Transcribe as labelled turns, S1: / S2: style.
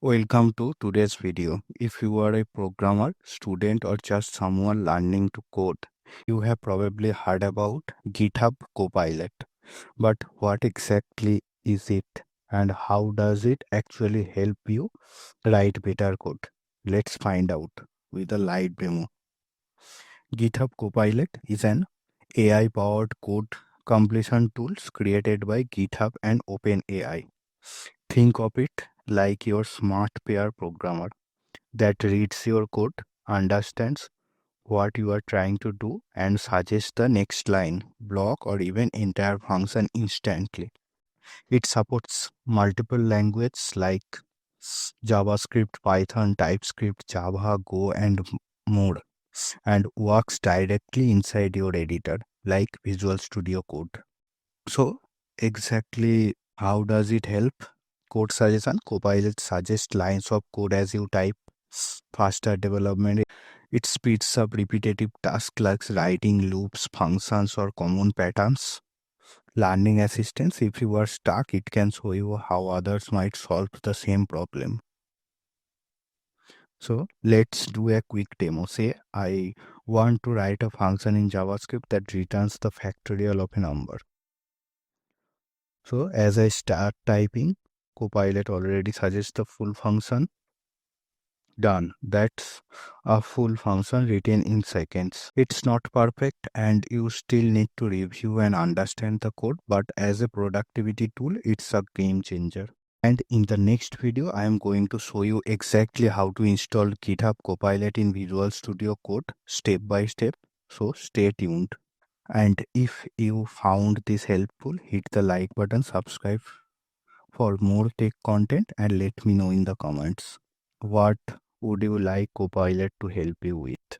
S1: Welcome to today's video. If you are a programmer, student, or just someone learning to code, you have probably heard about GitHub Copilot. But what exactly is it and how does it actually help you write better code? Let's find out with a live demo. GitHub Copilot is an AI powered code completion tools created by GitHub and OpenAI. Think of it like your smart pair programmer that reads your code, understands what you are trying to do, and suggests the next line, block, or even entire function instantly. It supports multiple languages like JavaScript, Python, TypeScript, Java, Go, and more, and works directly inside your editor like Visual Studio Code. So, exactly how does it help? Code suggestion. Copilot suggests lines of code as you type. Faster development. It speeds up repetitive tasks like writing loops, functions, or common patterns. Learning assistance. If you are stuck, it can show you how others might solve the same problem. So let's do a quick demo. Say I want to write a function in JavaScript that returns the factorial of a number. So as I start typing, Copilot already suggests the full function. Done. That's a full function written in seconds. It's not perfect and you still need to review and understand the code, but as a productivity tool, it's a game changer. And in the next video, I am going to show you exactly how to install GitHub Copilot in Visual Studio Code step by step. So stay tuned. And if you found this helpful, hit the like button, subscribe for more tech content, and let me know in the comments what would you like Copilot to help you with.